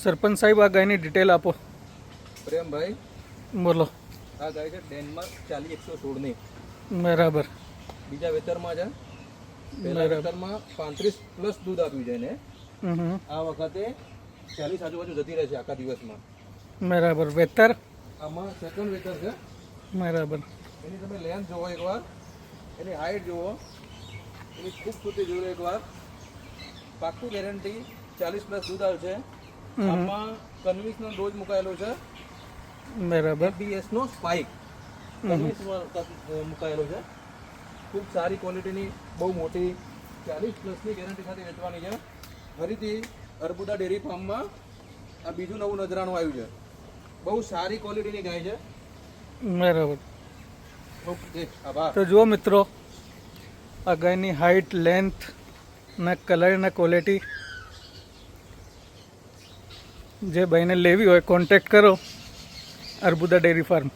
સરપંચ સાહેબ આ ગાયની ડિટેલ આપો. પ્રેમભાઈ, બોલો. આ ગાય છે ડેનમાર્ક 40-116 ની. બરાબર. બીજા વેતરમાં છે. પહેલા વેતરમાં 35+ દૂધ આપ્યું છે એને. આ વખતે 40 આજુબાજુ જતી રહે છે આખા દિવસમાં. બરાબર. વેતર આમાં સેકન્ડ વેતર છે. બરાબર. એની તમે લેન્થ જોવો એકવાર, એની હાઈટ જુઓ, એની ખૂબસૂરતી જુઓ એકવાર. પાક્કું ગેરંટી 40+ દૂધ આવશે. આમાં કન્વિન્સનો ડોઝ મુકાયેલો છે. બરાબર. ABS નો સ્પાઇક મુકાયેલો છે. ખૂબ સારી ક્વોલિટીની, બહુ મોટી 40+ની ગેરંટી સાથે વેચવાની છે. ફરીથી અર્બુદા ડેરી ફાર્મમાં આ બીજું નવું નજરાણું આવ્યું છે. બહુ સારી ક્વોલિટીની ગાય છે. બરાબર. ઓકે, આભાર. તો જુઓ મિત્રો, આ ગાયની હાઇટ, લેન્થ ના કલર ના ક્વોલિટી. જે ભાઈને લેવી હોય કોન્ટેક્ટ કરો અર્બુદા ડેરી ફાર્મ.